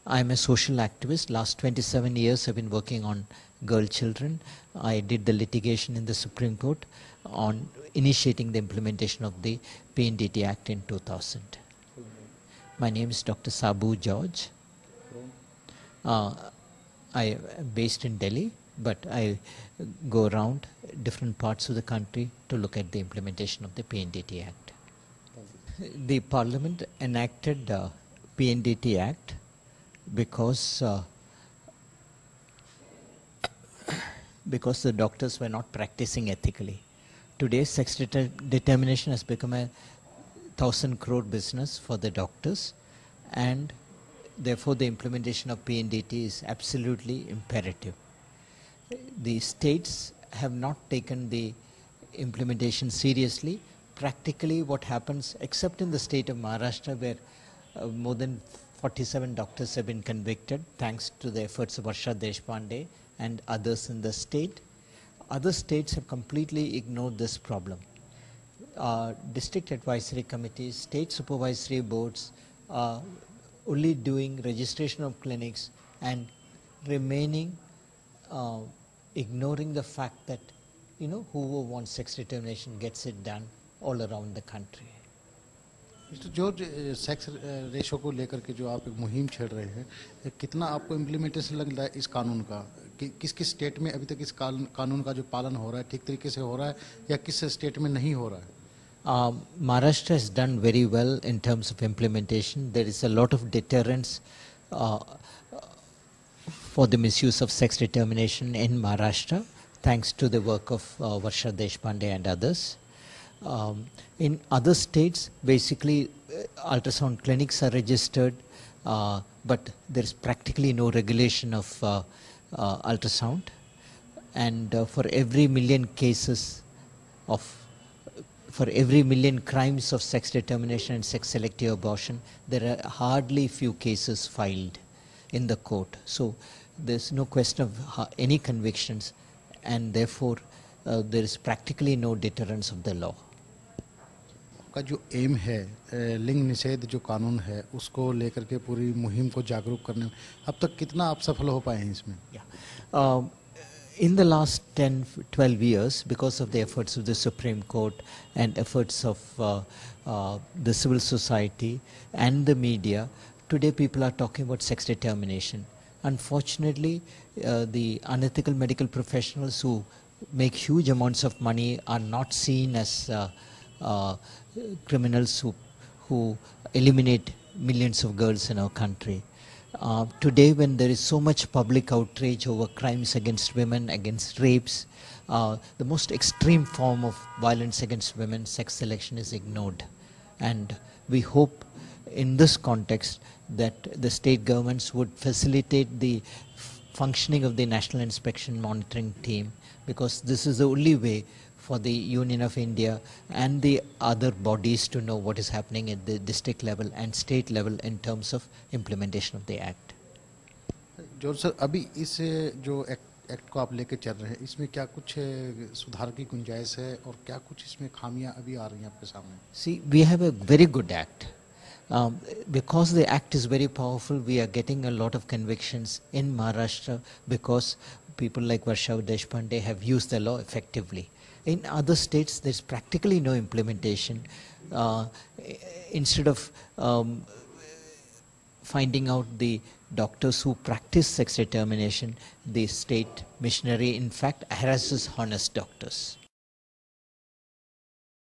I'm a social activist. Last 27 years I've been working on girl children. I did the litigation in the Supreme Court on initiating the implementation of the PNDT Act in 2000. My name is Dr. Sabu George. I am based in Delhi, but I go around different parts of the country to look at the implementation of the PNDT Act. The Parliament enacted the PNDT Act because the doctors were not practicing ethically. Today, sex determination has become a 1,000 crore business for the doctors, and therefore the implementation of PNDT is absolutely imperative. The states have not taken the implementation seriously. Practically what happens, except in the state of Maharashtra, where more than 47 doctors have been convicted thanks to the efforts of Varsha Deshpande and others in the state. Other states have completely ignored this problem. District advisory committees, state supervisory boards are only doing registration of clinics and remaining ignoring the fact that, you know, whoever wants sex determination gets it done all around the country. Mister George, sex ratio को लेकर के जो आप एक मुहिम छेड़ रहे हैं, कितना आपको इम्प्लीमेंटेशन लग रहा है इस कानून का? किस किस स्टेट में अभी तक इस कानून का जो पालन हो रहा है ठीक तरीके से हो रहा है या किस स्टेट में नहीं हो रहा है? Maharashtra has done very well in terms of implementation. There is a lot of deterrence for the misuse of sex determination in Maharashtra, thanks to the work of Varsha Deshpande and others. In other states, basically ultrasound clinics are registered, but there is practically no regulation of ultrasound. And for every million crimes of sex determination and sex selective abortion, there are hardly few cases filed in the court. So there's no question of any convictions, and therefore there is practically no deterrence of the law. का जो M है लिंग निषेध जो कानून है उसको लेकर के पूरी मुहिम को जागरूक करने में अब तक कितना आप सफल हो पाए हैं इसमें? In the last 10-12 years, because of the efforts of the Supreme Court and efforts of the civil society and the media, today people are talking about sex determination. Unfortunately, the unethical medical professionals who make huge amounts of money are not seen as criminals who eliminate millions of girls in our country. Today, when there is so much public outrage over crimes against women, against rapes, the most extreme form of violence against women, sex selection, is ignored. And we hope in this context that the state governments would facilitate the functioning of the National Inspection Monitoring Team, because this is the only way for the Union of India and the other bodies to know what is happening at the district level and state level in terms of implementation of the Act. George sir, अभी इस जो act को आप लेके चल रहे हैं, इसमें क्या कुछ सुधार की गुंजाइश है और क्या कुछ इसमें खामियां अभी आ रही हैं आपके सामने? See, we have a very good Act. Because the Act is very powerful, we are getting a lot of convictions in Maharashtra because people like Varsha Deshpande have used the law effectively. In other states, there's practically no implementation. Instead of finding out the doctors who practice sex determination, the state missionary, in fact, harasses honest doctors.